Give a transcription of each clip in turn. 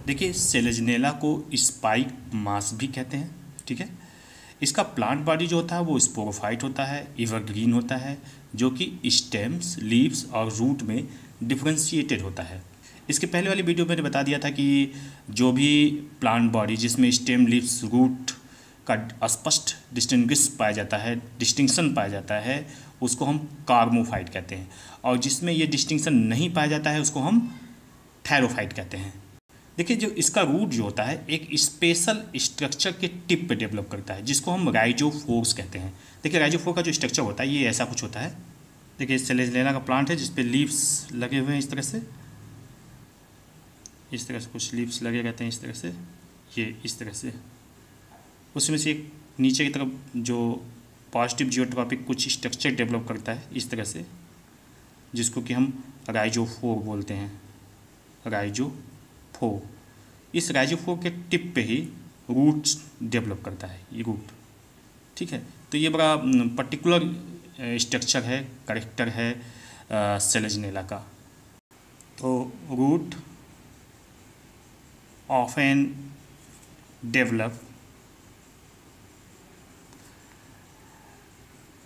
देखिए सेलेजनेला को स्पाइक मास भी कहते हैं, ठीक है। इसका प्लांट बॉडी जो होता है वो स्पोरोफाइट होता है, एवरग्रीन होता है, जो कि स्टेम्स, लीव्स और रूट में डिफ्रेंशिएटेड होता है। इसके पहले वाली वीडियो में मैंने बता दिया था कि जो भी प्लांट बॉडी जिसमें स्टेम, लीव्स, रूट का स्पष्ट डिस्टिंक्शन पाया जाता है उसको हम कार्मोफाइट कहते हैं, और जिसमें ये डिस्टिंक्शन नहीं पाया जाता है उसको हम थैरोफाइट कहते हैं। देखिए जो इसका रूट जो होता है एक स्पेशल स्ट्रक्चर के टिप पे डेवलप करता है जिसको हम राइजोफोर्स कहते हैं। देखिए राइजोफोर का जो स्ट्रक्चर होता है ये ऐसा कुछ होता है। देखिए सेलेजनेला का प्लांट है जिसपे लीव्स लगे हुए हैं इस तरह से कुछ लीव्स लगे रहते हैं इस तरह से, ये इस तरह से। उसमें से एक नीचे की तरफ जो पॉजिटिव जियोट्रॉपिक कुछ स्ट्रक्चर डेवलप करता है इस तरह से, जिसको कि हम राइजोफोर बोलते हैं, राइजोफोर। इस राइजोफोर के टिप पे ही रूट्स डेवलप करता है ये रूट, ठीक है। तो ये बड़ा पर्टिकुलर स्ट्रक्चर है, कैरेक्टर है सेलेजनेला का। तो root often develop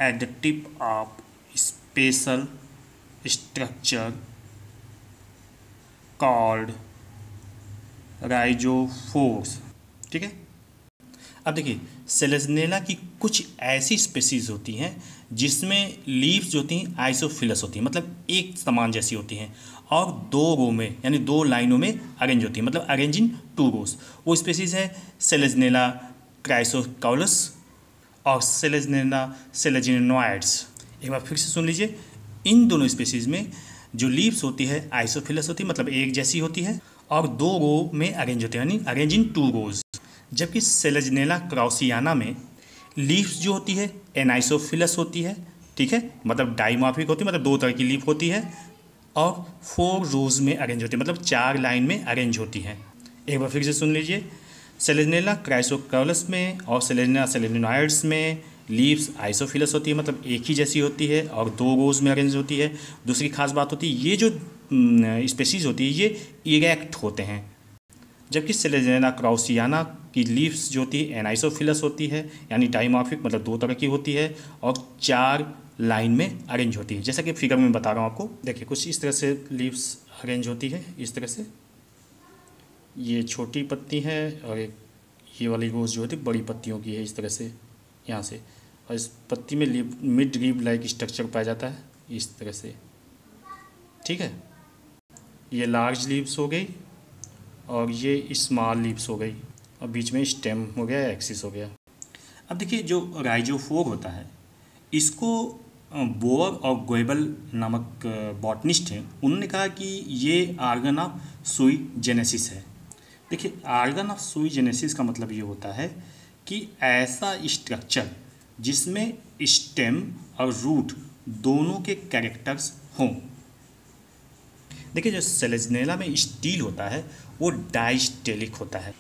at the tip of special structure called rhizophores, ठीक है। अब देखिए सेलेजनेला की कुछ ऐसी स्पेसीज होती हैं जिसमें लीव्स जो होती हैं आइसोफिलस होती हैं, मतलब एक समान जैसी होती हैं, और दो रो में यानी दो लाइनों में अरेंज होती हैं, मतलब अरेंज इन टू रोज। वो स्पेसीज है सेलेजनेला क्राइसोकाउलस और सेलेजनेला सेलेजिनोइड्स। एक बार फिर से सुन लीजिए, इन दोनों स्पेसीज में जो लीव्स होती है आइसोफिलस होती है, मतलब एक जैसी होती है, और दो रो में अरेंज होती है यानी अरेंज इन टू रोज। जबकि सेलेजनेला क्राउसियाना में लीव्स जो होती है एनाइसोफिलस होती है, ठीक है, मतलब डाइमॉर्फिक होती है, मतलब दो तरह की लीफ होती है, और 4 रोज में अरेंज होती है, मतलब 4 लाइन में अरेंज होती हैं। एक बार फिर से सुन लीजिए, सेलेजनेला क्राइसोकाउलस में और सेलेजनेला सेलेजिनोइड्स में लीव्स आइसोफिलस होती है, मतलब एक ही जैसी होती है और 2 रोज में अरेंज होती है। दूसरी खास बात होती है ये जो स्पेसीज होती है ये इरेक्ट होते हैं, जबकि सेलेजनेला क्राउसियाना की लीव्स जो होती है एनाइसोफिलस होती है यानी डाइमॉर्फिक, मतलब 2 तरह की होती है और 4 लाइन में अरेंज होती है। जैसा कि फिगर में बता रहा हूँ आपको, देखिए कुछ इस तरह से लीव्स अरेंज होती है, इस तरह से। ये छोटी पत्ती है और एक ये वाली रोज जो होती है बड़ी पत्तियों की है, इस तरह से यहाँ से, और इस पत्ती में मिड लीव लाइक स्ट्रक्चर पाया जाता है इस तरह से, ठीक है। ये लार्ज लीव्स हो गई और ये स्मॉल लीव्स हो गई, और बीच में स्टेम हो गया, एक्सिस हो गया। अब देखिए जो राइजोफोर होता है इसको बोअर और गोएबल नामक बॉटनिस्ट हैं, उन्होंने कहा कि ये आर्गन ऑफ सुई जेनेसिस है। देखिए आर्गन ऑफ सुई जेनेसिस का मतलब ये होता है कि ऐसा स्ट्रक्चर जिसमें स्टेम और रूट दोनों के कैरेक्टर्स हों। देखिए जो सेलेजनेला में स्टील होता है वो डाइस्टेलिक होता है।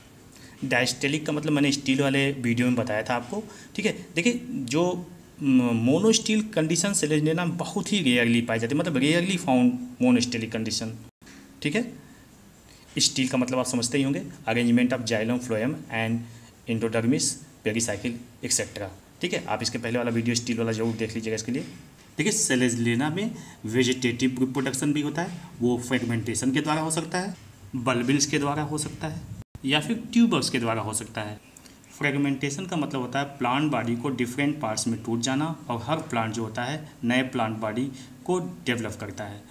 डाइस्टेलिक का मतलब मैंने स्टील वाले वीडियो में बताया था आपको, ठीक है। देखिए जो मोनोस्टील कंडीशन सेलेजनेला में बहुत ही रेयरली पाई जाती है, मतलब रेयरली फाउंड मोनोस्टेलिक कंडीशन, ठीक है। स्टील का मतलब आप समझते ही होंगे, arrangement of xylem, phloem and endodermis, pericycle etcetera, ठीक है। आप इसके पहले वाला वीडियो स्टील वाला जरूर देख लीजिएगा इसके लिए। देखिए सेलेजनेला में वेजिटेटिव रिप्रोडक्शन भी होता है, वो फ्रेगमेंटेशन के द्वारा हो सकता है, बल्बिल्स के द्वारा हो सकता है, या फिर ट्यूबर्स के द्वारा हो सकता है। फ्रेगमेंटेशन का मतलब होता है प्लांट बॉडी को डिफरेंट पार्ट्स में टूट जाना, और हर प्लांट जो होता है नए प्लांट बॉडी को डेवलप करता है।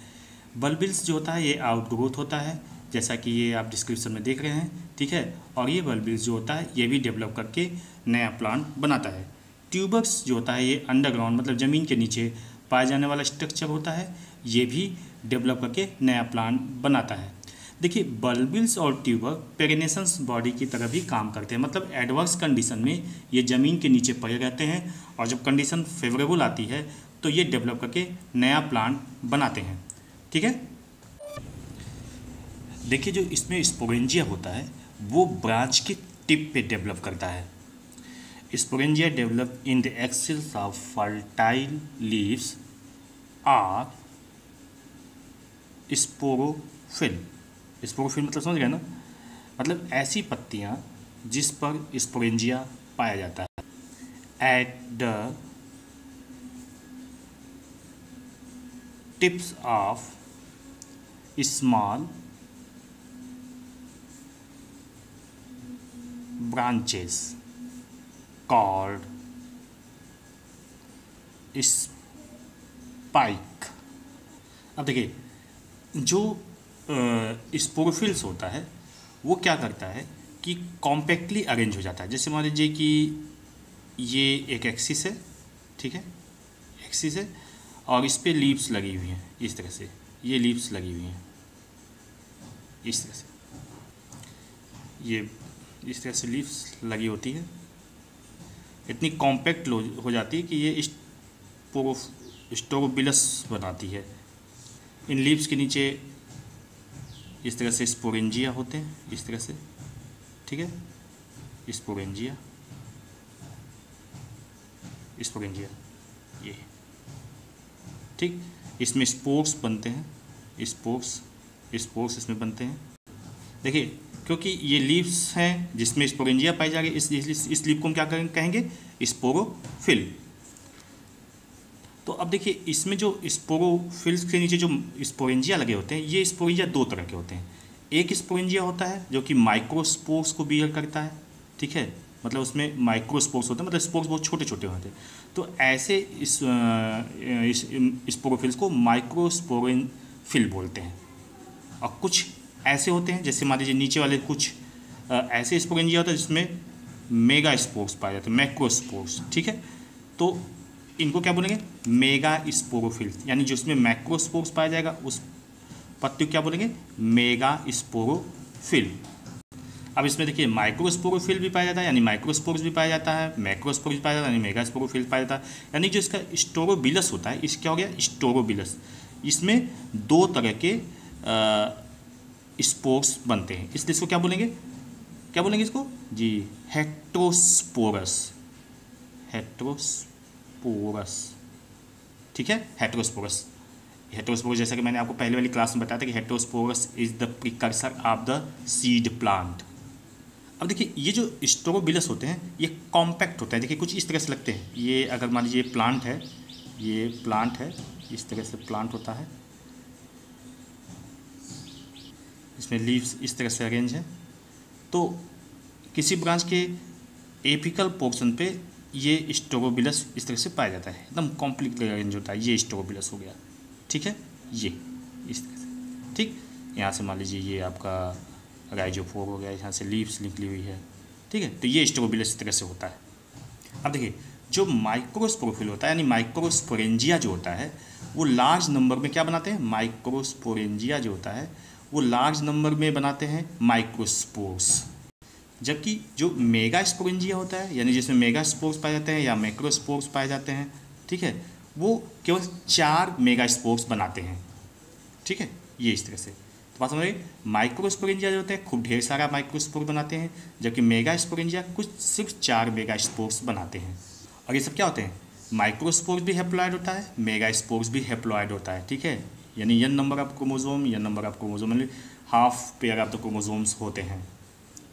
बल्बिल्स जो होता है ये आउटग्रोथ होता है, जैसा कि ये आप डिस्क्रिप्शन में देख रहे हैं, ठीक है। और ये बल्बिल्स जो होता है ये भी डेवलप करके नया प्लांट बनाता है। ट्यूबर्स जो होता है ये अंडरग्राउंड, मतलब ज़मीन के नीचे पाया जाने वाला स्ट्रक्चर होता है, ये भी डेवलप करके नया प्लांट बनाता है। देखिए बल्बिल्स और ट्यूबर पेरिनेशंस बॉडी की तरह भी काम करते हैं, मतलब एडवर्स कंडीशन में ये ज़मीन के नीचे पड़े रहते हैं, और जब कंडीशन फेवरेबल आती है तो ये डेवलप करके नया प्लांट बनाते हैं, ठीक है। देखिए जो इसमें स्पोरेंजिया होता है वो ब्रांच के टिप पे डेवलप करता है। Sporangia develop in the axis of fertile leaves are sporophyll. Sporophyll मतलब समझ गए ना, मतलब ऐसी पत्तियां जिस पर स्पोरेंजिया पाया जाता है। At the tips of small branches called spike। अब देखिए, जो स्पोरोफिल्स होता है वो क्या करता है कि कॉम्पैक्टली अरेंज हो जाता है। जैसे मान लीजिए कि ये एक एक्सिस है, ठीक है, एक्सिस है, और इस पे लीव्स लगी हुई हैं इस तरह से, ये लीव्स लगी हुई हैं इस तरह से, ये इस तरह से लीव्स लगी होती है, इतनी कॉम्पैक्ट हो जाती है कि ये स्टोरोबिलस बनाती है। इन लीव्स के नीचे इस तरह से स्पोरेंजिया होते हैं, इस तरह से, ठीक है, स्पोरेंजिया, स्पोरेंजिया ये, ठीक, इसमें स्पोर्स बनते हैं, स्पोर्स इसमें बनते हैं। देखिए, क्योंकि ये लीव्स हैं जिसमें स्पोरेंजिया पाई जा रही है, इस लीव को हम क्या कहेंगे, स्पोरोफिल। तो अब देखिए, इसमें जो स्पोरोफिल्स के नीचे जो स्पोरेंजिया लगे होते हैं, ये स्पोरेंजिया दो तरह के होते हैं। एक स्पोरेंजिया होता है जो कि माइक्रोस्पोर्स को बियर करता है, ठीक है, मतलब उसमें माइक्रोस्पोर्स होते हैं, मतलब स्पोर्स बहुत छोटे छोटे होते हैं। तो ऐसे इस स्पोरोफिल्स को माइक्रोस्पोरेनफिल बोलते हैं। और कुछ ऐसे होते हैं, जैसे मान लीजिए नीचे वाले कुछ ऐसे स्पोरेंजिया होता है जिसमें मेगा स्पोर्स पाए जाते हैं, मैक्रोस्पोर्स, ठीक है। तो इनको क्या बोलेंगे, मेगा स्पोरोफिल, यानी जो इसमें मैक्रोस्पोर्स पाया जाएगा उस पत्ती को क्या बोलेंगे, मेगा स्पोरोफिल। अब इसमें देखिए, माइक्रोस्पोरोफिल भी पाया जाता है, यानी माइक्रोस्पोर्स भी पाया जाता है, मैक्रोस्पोर्स भी पाया जाता है, यानी मेगा स्पोरोफिल पाया जाता है। यानी जो इसका स्टोरोबिलस होता है, इसका क्या हो गया, स्टोरोबिलस। इसमें दो तरह के स्पोर्स बनते हैं, इसलिए इसको क्या बोलेंगे, इसको जी, हेट्रोस्पोरस, ठीक है, हेट्रोस्पोरस। जैसा कि मैंने आपको पहले वाली क्लास में बताया था कि heterosporous is the precursor of the seed plant. अब देखिए, ये जो स्टोरोबिलस होते हैं ये कॉम्पैक्ट होता है। देखिए, कुछ इस तरह से लगते हैं। ये अगर मान लीजिए प्लांट है, ये प्लांट है, इस तरह से प्लांट होता है, इसमें लीव्स इस तरह से अरेंज है। तो किसी ब्रांच के एपिकल पोर्शन पे ये स्टोरोबिलस इस तरह से पाया जाता है, एकदम कॉम्प्लीटली अरेंज होता है, ये स्टोरोबिलस हो गया, ठीक है, ये इस तरह से, ठीक। यहाँ से मान लीजिए ये आपका राइजोफोर हो गया, यहाँ से लीव्स निकली हुई है, ठीक है। तो ये स्टोरोबिलस इस तरह से होता है। अब देखिए, जो माइक्रोस्पोरोफिल होता है, यानी माइक्रोस्पोरेंजिया जो होता है, वो लार्ज नंबर में क्या बनाते हैं, माइक्रोस्पोरेंजिया जो होता है वो लार्ज नंबर में बनाते हैं माइक्रोस्पोर्स। जबकि जो मेगा स्पोरेंजिया होता है, यानी जिसमें मेगा स्पोर्स पाए जाते हैं या मैक्रोस्पोर्स पाए जाते हैं, ठीक है, वो केवल 4 मेगा स्पोर्स बनाते हैं, ठीक है, ये इस तरह से। तो बात समझिए, माइक्रोस्पोरेंजिया जो होते हैं खूब ढेर सारा माइक्रोस्पोर बनाते हैं, जबकि मेगा स्पोरेंजिया कुछ सिर्फ 4 मेगा स्पोर्स बनाते हैं। और ये सब क्या होते हैं, माइक्रोस्पोर्स भी हैप्लॉइड होता है, मेगा स्पोर्स भी हैप्लॉइड होता है, ठीक है, यानी n नंबर ऑफ क्रोमोसोम, यानी half pair of the chromosomes होते हैं।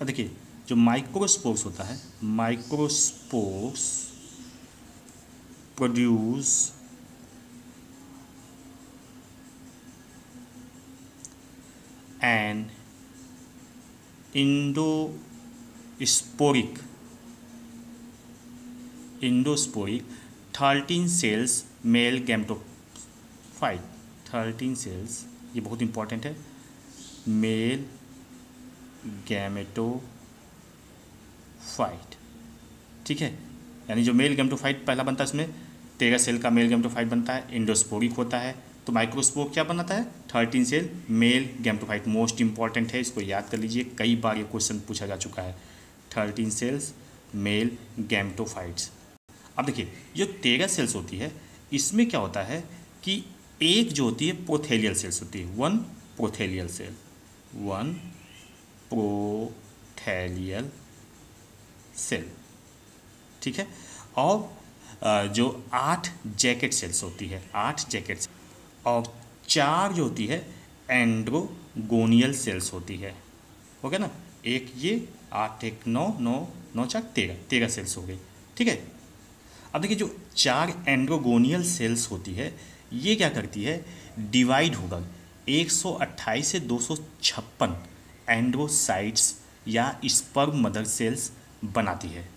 अब देखिए, जो माइक्रोस्पोर्स होता है, microspores produce an endosporic 13 cells male gametophyte, 13 cells, ये बहुत इंपॉर्टेंट है, मेल गैमेटोफाइट, ठीक है। यानी जो मेल गैमेटोफाइट पहला बनता है, इसमें 13 सेल का मेल गैमेटोफाइट बनता है, इंडोस्पोरिक होता है। तो माइक्रोस्पोर क्या बनाता है, 13 cell male gametophyte, most important है, इसको याद कर लीजिए, कई बार ये क्वेश्चन पूछा जा चुका है, 13 सेल्स मेल गैमेटोफाइट्स। अब देखिए, जो 13 सेल्स होती है, इसमें क्या होता है कि एक जो होती है प्रोथेलियल सेल्स होती है, 1 प्रोथेलियल सेल, ठीक है। और जो 8 जैकेट सेल्स होती है, 8 जैकेट सेल्स, और 4 जो होती है एंड्रोगोनियल सेल्स होती है, हो गया ना, एक ये 8 एक 9 9 9 4 13 सेल्स हो गई। ठीक है, अब देखिए जो 4 एंड्रोगोनियल सेल्स होती है ये क्या करती है, डिवाइड होकर 128 से 256 एंड्रोसाइट्स या स्पर्म मदर सेल्स बनाती है।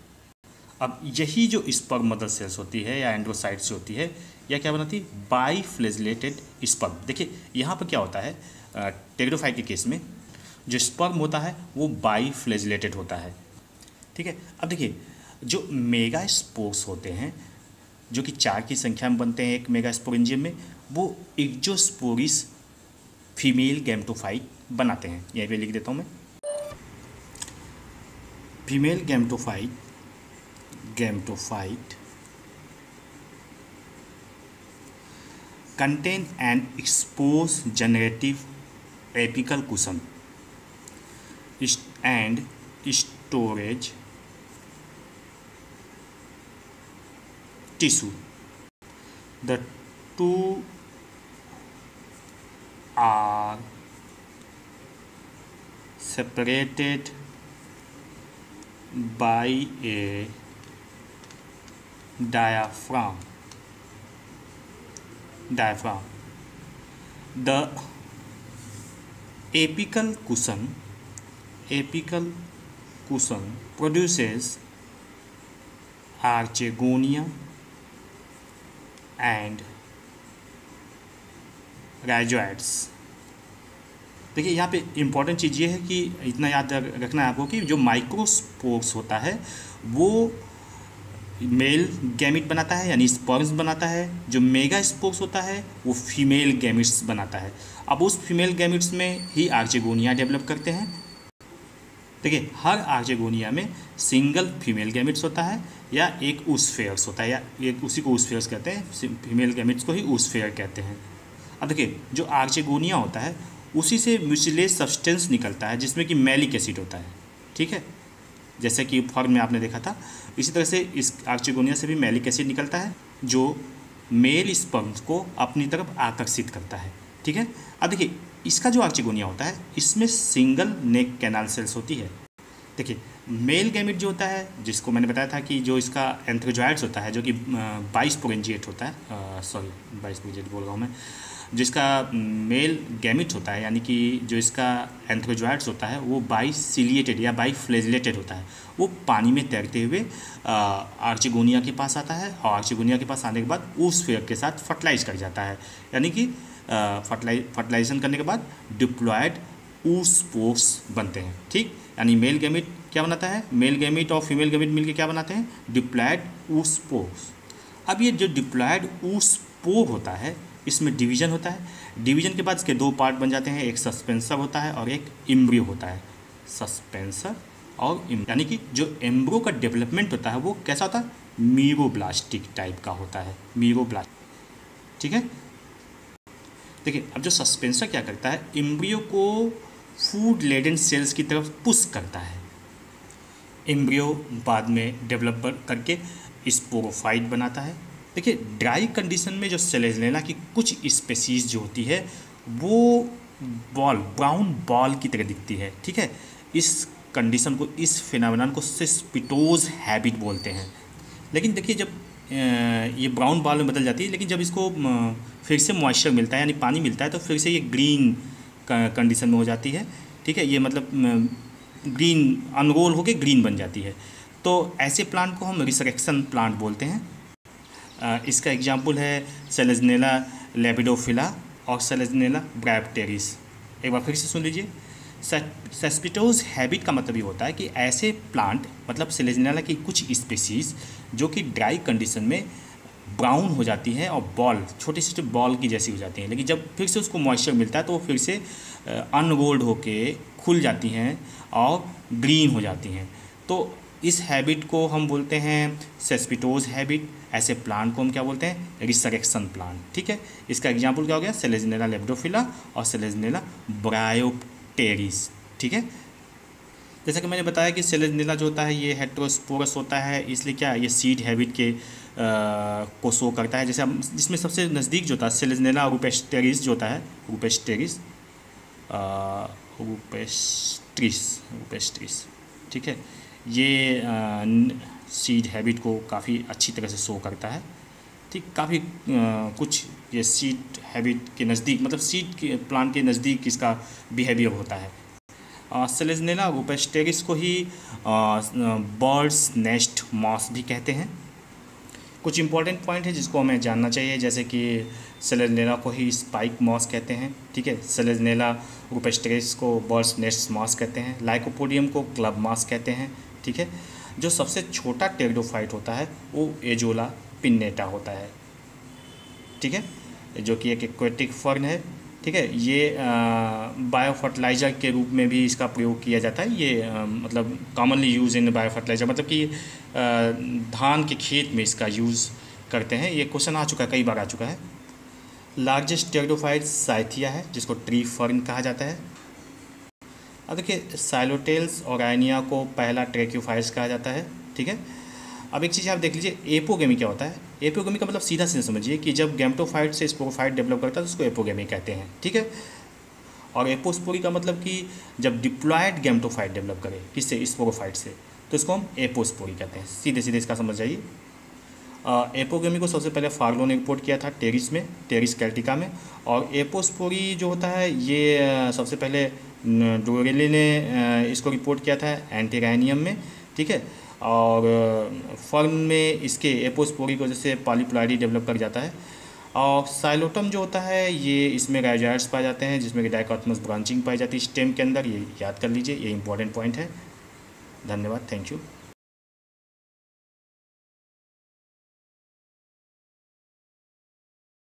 अब यही जो स्पर्म मदर सेल्स होती है या एंड्रोसाइट्स होती है या क्या बनाती है, बाई फ्लैजेलेटेड स्पर्म। देखिए यहाँ पर क्या होता है, टेरिडोफाइट के केस में जो स्पर्म होता है वो बाई फ्लैजेलेटेड होता है। ठीक है, अब देखिए जो मेगा स्पोर्स होते हैं जो कि 4 की संख्या में बनते हैं एक मेगा स्पोरेंजियम में, वो इक्जोस्पोरिस फीमेल गैमेटोफाइट बनाते हैं। यहीं पे लिख देता हूँ मैं, female gametophyte contain an exposed generative apical cushion and storage tissue. The two are separated by a diaphragm. The apical cushion produces archegonia and rhizoids. देखिए यहाँ पे इम्पॉर्टेंट चीज़ ये है कि इतना याद रखना है आपको कि जो माइक्रोस्पोर्स होता है वो मेल गैमिट बनाता है यानी स्पर्म्स बनाता है, जो मेगा स्पोर्स होता है वो फीमेल गैमिट्स बनाता है। अब उस फीमेल गैमिट्स में ही आर्चेगोनिया डेवलप करते हैं। देखिए हर आर्चेगोनिया में सिंगल फीमेल गैमिट्स होता है या एक ऊसफेयर्स होता है, या एक उसी को ऊसफेयर्स कहते हैं, फीमेल गैमिट्स को ही ऊसफेयर कहते हैं। अब देखिए जो आर्चेगोनिया होता है उसी से म्यूसिलेज सब्सटेंस निकलता है जिसमें कि मैलिक एसिड होता है। ठीक है, जैसे कि फॉर्म में आपने देखा था, इसी तरह से इस आर्चेगोनिया से भी मैलिक एसिड निकलता है जो मेल स्पर्म्स को अपनी तरफ आकर्षित करता है। ठीक है, अब देखिए इसका जो आर्चेगोनिया होता है इसमें सिंगल नेक कैनाल सेल्स होती है। देखिए मेल गैमिट जो होता है, जिसको मैंने बताया था कि जो इसका एंथ्रोजॉइड्स होता है जो कि 22 स्पोरेंजिएट होता है, 22 स्पोरेंजिएट बोल रहा हूँ मैं, जिसका मेल गैमिट होता है यानी कि जो इसका एंथ्रोजॉइड्स होता है वो बाई सिलिएटेड या बाई फ्लैजेलेटेड होता है। वो पानी में तैरते हुए आर्चेगोनिया के पास आता है और आर्चेगोनिया के पास आने के बाद ऊसफेयर के साथ फर्टिलाइज कर जाता है, यानी कि फर्टिलाइजेशन करने के बाद डिप्लॉयड ऊसपोर्स बनते हैं। ठीक, यानी मेल गैमिट क्या बनाता है, मेल गैमिट और फीमेल गैमिट मिलकर क्या बनाते हैं, डिप्लॉयड ऊसपोर्स। अब ये जो डिप्लॉयड ऊसपोर होता है इसमें डिवीजन होता है, डिवीजन के बाद इसके 2 पार्ट बन जाते हैं, एक सस्पेंसर होता है और एक एम्ब्रियो होता है। सस्पेंसर और यानी कि जो एम्ब्रियो का डेवलपमेंट होता है वो कैसा होता है, मीरोब्लास्टिक टाइप का होता है, मीरोब्लास्ट। ठीक है, देखिए अब जो सस्पेंसर क्या करता है, एम्ब्रियो को फूड लेडन सेल्स की तरफ पुश करता है। एम्ब्रियो बाद में डेवलप करके स्पोरोफाइट बनाता है। देखिए ड्राई कंडीशन में जो सेलेजनेला की कुछ स्पेसीज जो होती है वो ब्राउन बॉल की तरह दिखती है। ठीक है, इस कंडीशन को, इस फिनोमेनन को सेस्पिटोज हैबिट बोलते हैं। लेकिन देखिए जब ये ब्राउन बॉल में बदल जाती है, लेकिन जब इसको फिर से मॉइस्चर मिलता है यानी पानी मिलता है तो फिर से ये ग्रीन कंडीशन में हो जाती है। ठीक है, ये मतलब ग्रीन अनरोल होकर ग्रीन बन जाती है। तो ऐसे प्लांट को हम रिसरेक्शन प्लांट बोलते हैं। इसका एग्जाम्पल है सेलेजनेला लेपिडोफिला और सेलेजनेला ब्रायोप्टेरिस। एक बार फिर से सुन लीजिए, सेस्पिटोज हैबिट का मतलब ये होता है कि ऐसे प्लांट मतलब सेलेजनेला की कुछ स्पेसीज जो कि ड्राई कंडीशन में ब्राउन हो जाती हैं और बॉल, छोटे छोटे बॉल की जैसी हो जाती हैं, लेकिन जब फिर से उसको मॉइस्चर मिलता है तो वो फिर से अनरोल्ड होके खुल जाती हैं और ग्रीन हो जाती हैं। तो इस हैबिट को हम बोलते हैं सेस्पिटोज हैबिट। ऐसे प्लांट को हम क्या बोलते हैं, रिसरेक्शन प्लांट। ठीक है, इसका एग्जाम्पल क्या हो गया, सेलेजनेला लेपिडोफिला और सेलेजनेला ब्रायोप्टेरिस। ठीक है, जैसा कि मैंने बताया कि सेलेजनेला जो होता है ये हेटेरोस्पोरस होता है, इसलिए क्या ये सीड हैबिट के को शो करता है। जैसे हम जिसमें सबसे नज़दीक जो होता है सेलेजनेला रूपेस्टेरिस जो होता है, रूपेस्टेरिस रूपेस्ट्रिस, ठीक है। ये सीड हैबिट को काफ़ी अच्छी तरह से शो करता है, ठीक। काफ़ी कुछ ये सीड हैबिट के नज़दीक, मतलब सीड के प्लांट के नज़दीक इसका बिहेवियर होता है। सेलेजनेला रूपेस्टेरिस को ही बर्ड्स नेस्ट मॉस भी कहते हैं। कुछ इंपॉर्टेंट पॉइंट है जिसको हमें जानना चाहिए, जैसे कि सेलेजनेला को ही स्पाइक मॉस कहते हैं, ठीक है। सेलेजनेला रूपेस्टेरिस को बर्ड्स नेस्ट मॉस कहते हैं। लाइकोपोडियम को क्लब मॉस कहते हैं, ठीक है। जो सबसे छोटा टेरिडोफाइट होता है वो एजोला पिन्नेटा होता है, ठीक है, जो कि एक एक्वेटिक फर्न है, ठीक है। ये बायो फर्टिलाइज़र के रूप में भी इसका प्रयोग किया जाता है। ये मतलब commonly use in bio fertiliser, मतलब कि धान के खेत में इसका यूज़ करते हैं। ये क्वेश्चन आ चुका है, कई बार आ चुका है। लार्जेस्ट टेरिडोफाइट साइथिया है, जिसको ट्री फर्न कहा जाता है। अब देखिए, साइलोटेल्स और आयनिया को पहला ट्रेक्योफाइट्स कहा जाता है, ठीक है। अब एक चीज़ आप देख लीजिए, एपोगेमी क्या होता है। एपोगेमी का मतलब सीधा सीधा समझिए कि जब गैमेटोफाइट से स्पोरोफाइट डेवलप करता है तो उसको एपोगेमी कहते हैं, ठीक है। और एपोस्पोरी का मतलब कि जब डिप्लॉयड गैमेटोफाइट डेवलप करे, किससे, स्पोरोफाइट से, तो इसको हम एपोस्पोरी कहते हैं। सीधे सीधे इसका समझ जाइए। एपोगेमी को सबसे पहले फार्लो ने रिपोर्ट किया था टेरिस में, टेरिस कैल्टिका में। और एपोस्पोरी जो होता है ये सबसे पहले डोरेली ने इसको रिपोर्ट किया था एंटीराइनियम में, ठीक है। और फर्न में इसके एपोस्पोरी की वजह से पॉलीप्लाइडी डेवलप कर जाता है। और साइलोटम जो होता है ये इसमें राइजाइड्स पाए जाते हैं, जिसमें कि डाइकोटमस ब्रांचिंग पाई जाती है स्टेम के अंदर। ये याद कर लीजिए, ये इंपॉर्टेंट पॉइंट है। धन्यवाद, थैंक यू।